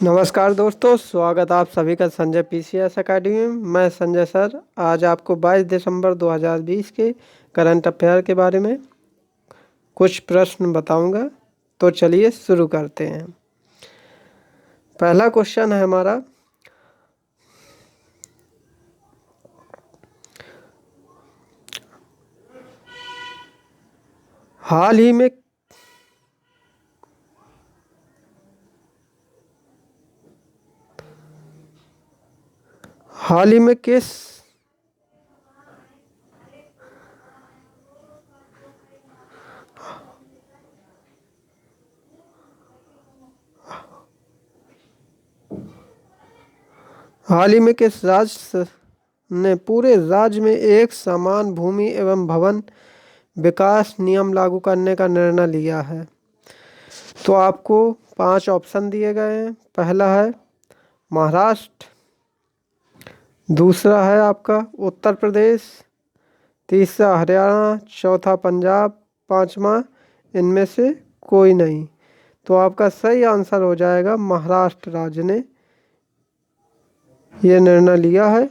नमस्कार दोस्तों, स्वागत आप सभी का संजय पीसीएस एकेडमी में। मैं संजय सर आज आपको 22 दिसंबर 2020 के करंट अफेयर के बारे में कुछ प्रश्न बताऊंगा। तो चलिए शुरू करते हैं। पहला क्वेश्चन है हमारा, हाल ही में हाल ही में किस हाल ही में किस राज्य ने पूरे राज्य में एक समान भूमि एवं भवन विकास नियम लागू करने का निर्णय लिया है? तो आपको 5 ऑप्शन दिए गए हैं। पहला है महाराष्ट्र, दूसरा है आपका उत्तर प्रदेश, तीसरा हरियाणा, चौथा पंजाब, पांचवा इनमें से कोई नहीं। तो आपका सही आंसर हो जाएगा महाराष्ट्र राज्य ने यह निर्णय लिया है।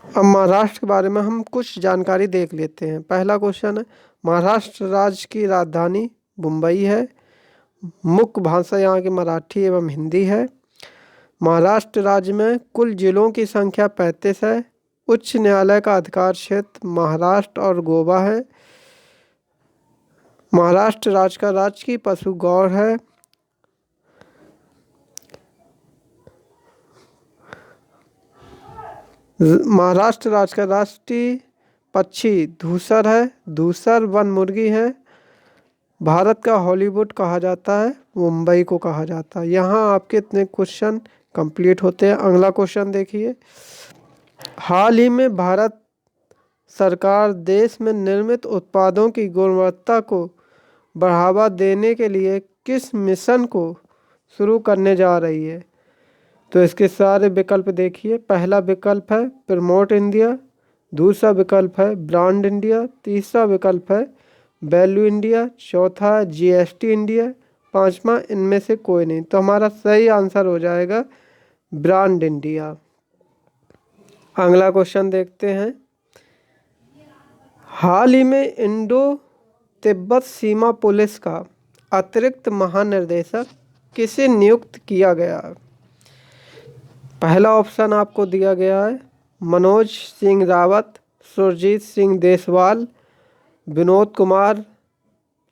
अब महाराष्ट्र के बारे में हम कुछ जानकारी देख लेते हैं। पहला क्वेश्चन है, महाराष्ट्र राज्य की राजधानी मुंबई है। मुख्य भाषा यहाँ की मराठी एवं हिंदी है। महाराष्ट्र राज्य में कुल जिलों की संख्या 35 है। उच्च न्यायालय का अधिकार क्षेत्र महाराष्ट्र और गोवा है। महाराष्ट्र राज्य का राजकीय पशु गौर है। महाराष्ट्र राज्य का राष्ट्रीय पक्षी धूसर है। धूसर वन मुर्गी है। भारत का हॉलीवुड कहा जाता है, मुंबई को कहा जाता है। यहाँ आपके इतने क्वेश्चन कंप्लीट होते हैं। अगला क्वेश्चन देखिए, हाल ही में भारत सरकार देश में निर्मित उत्पादों की गुणवत्ता को बढ़ावा देने के लिए किस मिशन को शुरू करने जा रही है? तो इसके सारे विकल्प देखिए। पहला विकल्प है प्रमोट इंडिया, दूसरा विकल्प है ब्रांड इंडिया, तीसरा विकल्प है वैल्यू इंडिया, चौथा है जीएसटी इंडिया, पांचवा इनमें से कोई नहीं। तो हमारा सही आंसर हो जाएगा ब्रांड इंडिया। अगला क्वेश्चन देखते हैं, हाल ही में इंडो तिब्बत सीमा पुलिस का अतिरिक्त महानिर्देशक किसे नियुक्त किया गया? पहला ऑप्शन आपको दिया गया है मनोज सिंह रावत, सुरजीत सिंह देसवाल, विनोद कुमार,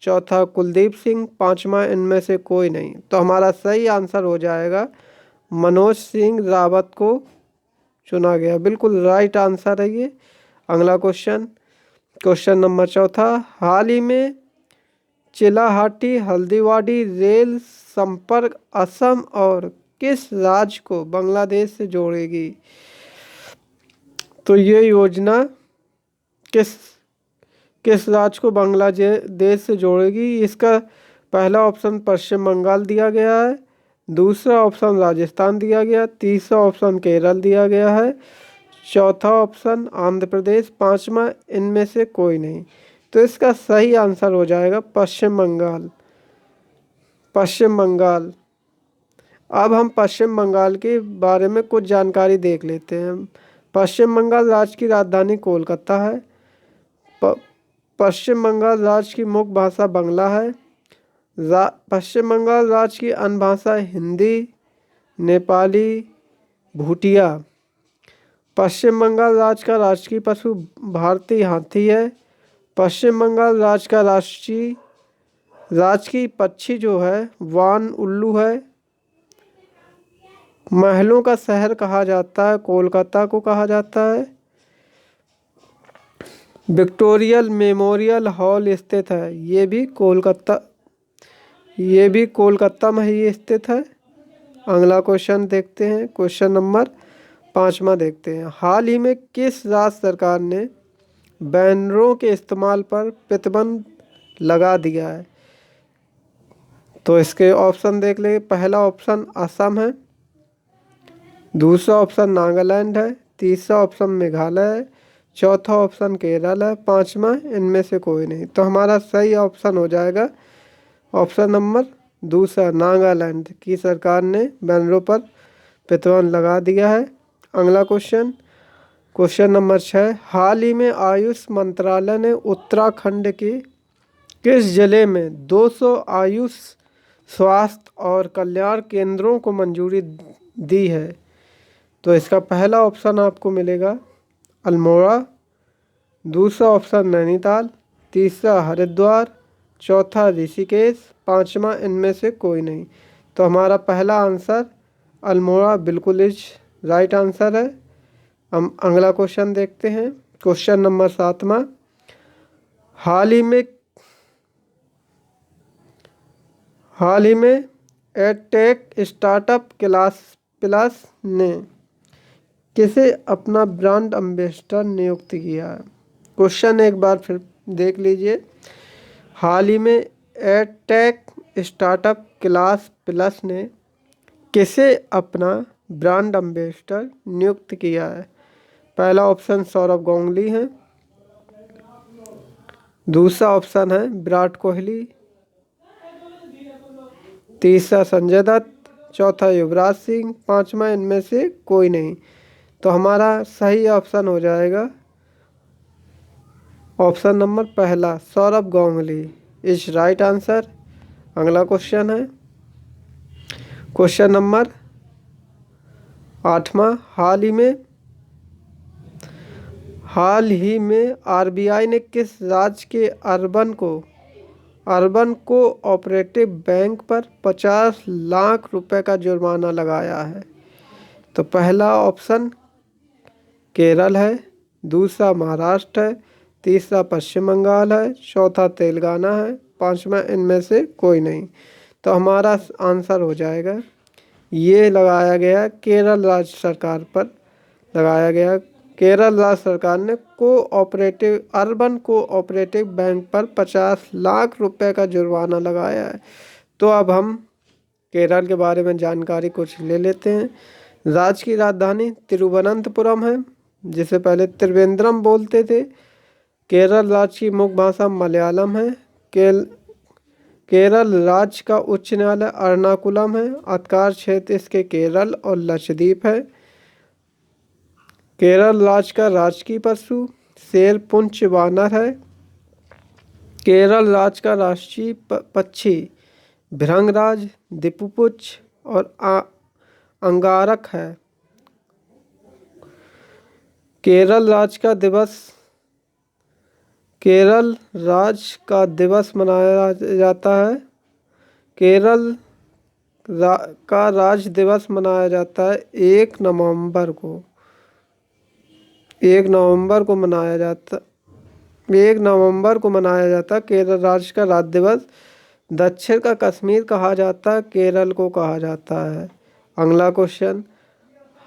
चौथा कुलदीप सिंह, पांचवा इनमें से कोई नहीं। तो हमारा सही आंसर हो जाएगा मनोज सिंह रावत को चुना गया। बिल्कुल राइट आंसर है ये। अगला क्वेश्चन नंबर चौथा, हाल ही में चिलाहाटी हल्दीवाड़ी रेल संपर्क असम और किस राज्य को बांग्लादेश से जोड़ेगी? तो ये योजना किस राज्य को बांग्लादेश से जोड़ेगी? इसका पहला ऑप्शन पश्चिम बंगाल दिया गया है, दूसरा ऑप्शन राजस्थान दिया गया, तीसरा ऑप्शन केरल दिया गया है, चौथा ऑप्शन आंध्र प्रदेश, पांचवा इनमें से कोई नहीं। तो इसका सही आंसर हो जाएगा पश्चिम बंगाल। पश्चिम बंगाल। अब हम पश्चिम बंगाल के बारे में कुछ जानकारी देख लेते हैं। पश्चिम बंगाल राज्य की राजधानी कोलकाता है। पश्चिम बंगाल राज्य की मुख्य भाषा बांग्ला है। पश्चिम बंगाल राज्य की अन्य भाषा हिंदी, नेपाली, भूटिया। पश्चिम बंगाल राज्य का राजकीय पशु भारतीय हाथी है। पश्चिम बंगाल राज्य का राजकीय पक्षी जो है वान उल्लू है। महलों का शहर कहा जाता है, कोलकाता को कहा जाता है। विक्टोरियल मेमोरियल हॉल स्थित है, ये भी कोलकाता में ही स्थित है। अगला क्वेश्चन देखते हैं, क्वेश्चन नंबर 5वां देखते हैं, हाल ही में किस राज्य सरकार ने बैनरों के इस्तेमाल पर प्रतिबंध लगा दिया है? तो इसके ऑप्शन देख ले। पहला ऑप्शन असम है, दूसरा ऑप्शन नागालैंड है, तीसरा ऑप्शन मेघालय है, चौथा ऑप्शन केरल है, पांचवा इनमें से कोई नहीं। तो हमारा सही ऑप्शन हो जाएगा ऑप्शन नंबर दूसरा, नागालैंड की सरकार ने बैनरों पर प्रतिबंध लगा दिया है। अगला क्वेश्चन, क्वेश्चन नंबर 6, हाल ही में आयुष मंत्रालय ने उत्तराखंड के किस जिले में 200 आयुष स्वास्थ्य और कल्याण केंद्रों को मंजूरी दी है? तो इसका पहला ऑप्शन आपको मिलेगा अल्मोड़ा, दूसरा ऑप्शन नैनीताल, तीसरा हरिद्वार, चौथा ऋषिकेश, पांचवा इनमें से कोई नहीं। तो हमारा पहला आंसर अल्मोड़ा बिल्कुल इज राइट आंसर है। हम अगला क्वेश्चन देखते हैं, क्वेश्चन नंबर 7वां, हाल ही में एडटेक स्टार्टअप क्लास प्लस ने किसे अपना ब्रांड एम्बेसडर नियुक्त किया है? क्वेश्चन एक बार फिर देख लीजिए, हाल ही में एडटेक स्टार्टअप क्लास प्लस ने किसे अपना ब्रांड एम्बेसडर नियुक्त किया है? पहला ऑप्शन सौरभ गांगुली है, दूसरा ऑप्शन है विराट कोहली, तीसरा संजय दत्त, चौथा युवराज सिंह, पांचवा इनमें से कोई नहीं। तो हमारा सही ऑप्शन हो जाएगा ऑप्शन नंबर पहला, Saurabh Ganguly is right answer. अगला क्वेश्चन है क्वेश्चन नंबर 8वां, हाल ही में आरबीआई ने किस राज्य के अर्बन कोऑपरेटिव बैंक पर 50 लाख रुपए का जुर्माना लगाया है? तो पहला ऑप्शन केरल है, दूसरा महाराष्ट्र है, तीसरा पश्चिम बंगाल है, चौथा तेलंगाना है, पांचवा इनमें से कोई नहीं। तो हमारा आंसर हो जाएगा, ये लगाया गया केरल राज्य सरकार पर लगाया गया। केरल राज्य सरकार ने अर्बन कोऑपरेटिव बैंक पर 50 लाख रुपए का जुर्माना लगाया है। तो अब हम केरल के बारे में जानकारी कुछ ले लेते हैं। राज्य की राजधानी तिरुवनंतपुरम है, जिसे पहले त्रिवेंद्रम बोलते थे। केरल राज्य की मुख्य भाषा मलयालम है। केरल राज्य का उच्च न्यायालय एर्नाकुलम है। अधिकार क्षेत्र इसके केरल और लक्षद्वीप है। केरल राज्य का राजकीय पशु शेर पुंछ वानर है। केरल राज्य का राष्ट्रीय पक्षी भृंगराज, दिपुपुच्छ और अंगारक है। केरल राज्य का दिवस मनाया जाता है। केरल का राज्य दिवस मनाया जाता है 1 नवंबर को। 1 नवंबर को मनाया जाता केरल राज्य का राज्य दिवस। दक्षिण का कश्मीर कहा जाता है, केरल को कहा जाता है। अगला क्वेश्चन,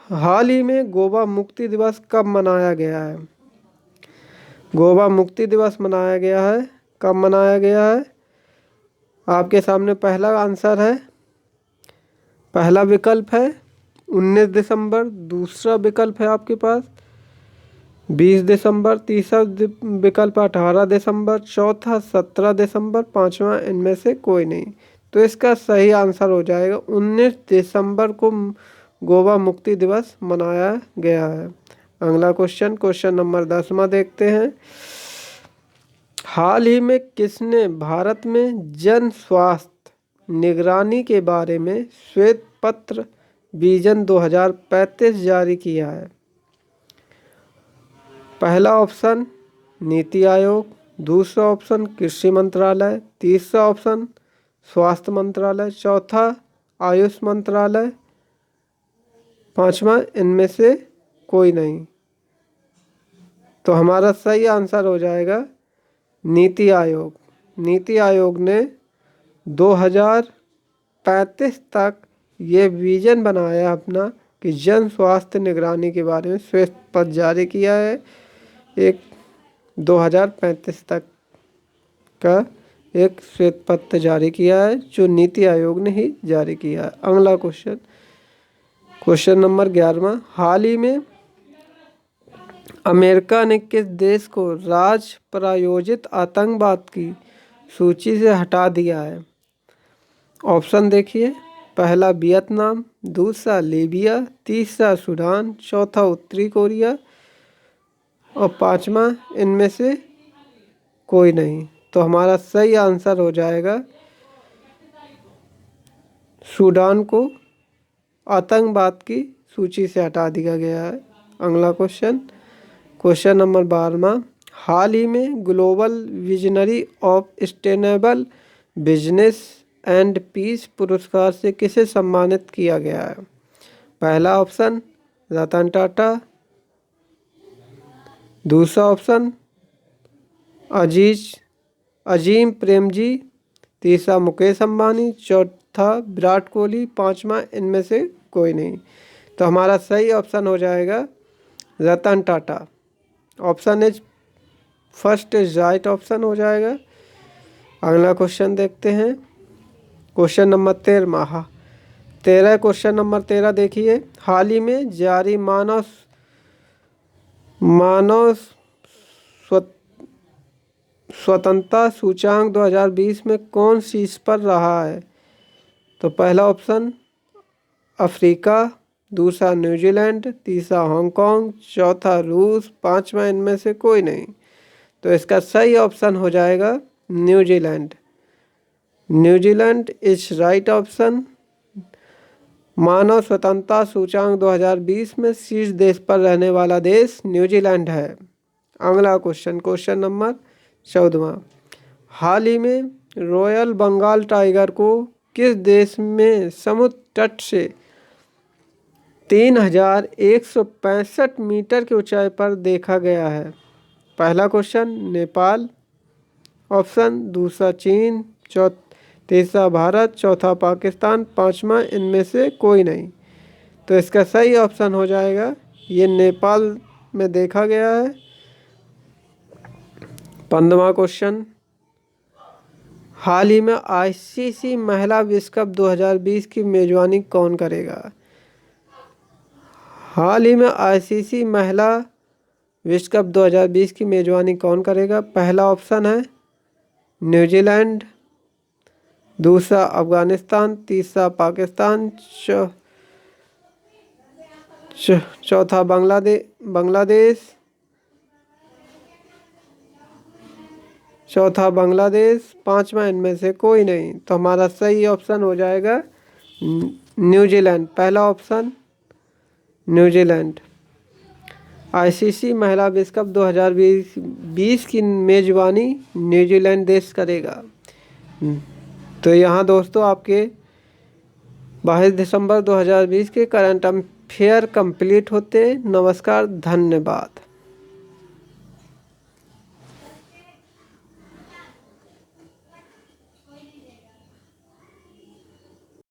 हाल ही में गोवा मुक्ति दिवस कब मनाया गया है? गोवा मुक्ति दिवस मनाया गया है, कब मनाया गया है? आपके सामने पहला आंसर है, पहला विकल्प है 19 दिसंबर, दूसरा विकल्प है आपके पास 20 दिसंबर, तीसरा विकल्प 18 दिसंबर, चौथा 17 दिसंबर, पांचवा इनमें से कोई नहीं। तो इसका सही आंसर हो जाएगा 19 दिसंबर को गोवा मुक्ति दिवस मनाया गया है। अगला क्वेश्चन, क्वेश्चन नंबर 10वां देखते हैं। हाल ही में किसने भारत में जन स्वास्थ्य निगरानी के बारे में श्वेत पत्र विजन 2035 जारी किया है? पहला ऑप्शन नीति आयोग, दूसरा ऑप्शन कृषि मंत्रालय, तीसरा ऑप्शन स्वास्थ्य मंत्रालय, चौथा आयुष मंत्रालय, पांचवा इनमें से कोई नहीं। तो हमारा सही आंसर हो जाएगा नीति आयोग। नीति आयोग ने 2035 तक ये विजन बनाया अपना कि जन स्वास्थ्य निगरानी के बारे में श्वेत पत्र जारी किया है। एक 2035 तक का एक श्वेत पत्र जारी किया है, जो नीति आयोग ने ही जारी किया है। अगला क्वेश्चन, क्वेश्चन नंबर 11वां, हाल ही में अमेरिका ने किस देश को राज्य प्रायोजित आतंकवाद की सूची से हटा दिया है? ऑप्शन देखिए, पहला वियतनाम, दूसरा लीबिया, तीसरा सूडान, चौथा उत्तरी कोरिया और पांचवा इनमें से कोई नहीं। तो हमारा सही आंसर हो जाएगा सूडान को आतंकवाद की सूची से हटा दिया गया है। अगला क्वेश्चन नंबर 12वां, हाल ही में global visionary of sustainable business and peace पुरस्कार से किसे सम्मानित किया गया है? पहला ऑप्शन रतन टाटा, दूसरा ऑप्शन अजीम प्रेमजी, तीसरा मुकेश अंबानी, चौथा विराट कोहली, पांचवा इनमें से कोई नहीं। तो हमारा सही ऑप्शन हो जाएगा Ratan Tata. Option is first is right option हो जाएगा। अगला क्वेश्चन देखते हैं, क्वेश्चन नंबर 13 क्वेश्चन नंबर 13 देखिए, हाल ही में जारी मानव स्वतंत्रता सूचांक 2020 में कौन शीर्ष पर रहा है? तो पहला ऑप्शन अफ्रीका, दूसरा न्यूजीलैंड, तीसरा हांगकांग, चौथा रूस, पांचवा इनमें से कोई नहीं। तो इसका सही ऑप्शन हो जाएगा New Zealand. New Zealand is right option. मानव स्वतंत्रता सूचांक 2020 में शीर्ष देश पर रहने वाला देश न्यूजीलैंड है। अगला क्वेश्चन नंबर 14वां, हाल ही में रॉयल बंगाल टाइगर को किस देश में समुद्र तट से 3165 मीटर की ऊंचाई पर देखा गया है? पहला क्वेश्चन नेपाल ऑप्शन, दूसरा चीन, तीसरा भारत, चौथा पाकिस्तान, पांचवा इनमें से कोई नहीं। तो इसका सही ऑप्शन हो जाएगा ये नेपाल में देखा गया है। 15वां क्वेश्चन, हाल ही में आईसीसी महिला विश्व कप 2020 की मेजबानी कौन करेगा? हाल ही में आईसीसी महिला विश्व कप 2020 की मेजबानी कौन करेगा? पहला ऑप्शन है न्यूजीलैंड, दूसरा अफगानिस्तान, तीसरा पाकिस्तान, चौथा बांग्लादेश, पांचवा इनमें से कोई नहीं। तो हमारा सही ऑप्शन हो जाएगा न्यूजीलैंड। पहला ऑप्शन न्यूजीलैंड। आईसीसी महिला विश्व कप 2020 की मेजबानी न्यूजीलैंड देश करेगा। तो यहाँ दोस्तों आपके 22 दिसंबर 2020 के करंट अफेयर कंप्लीट होते हैं। नमस्कार, धन्यवाद।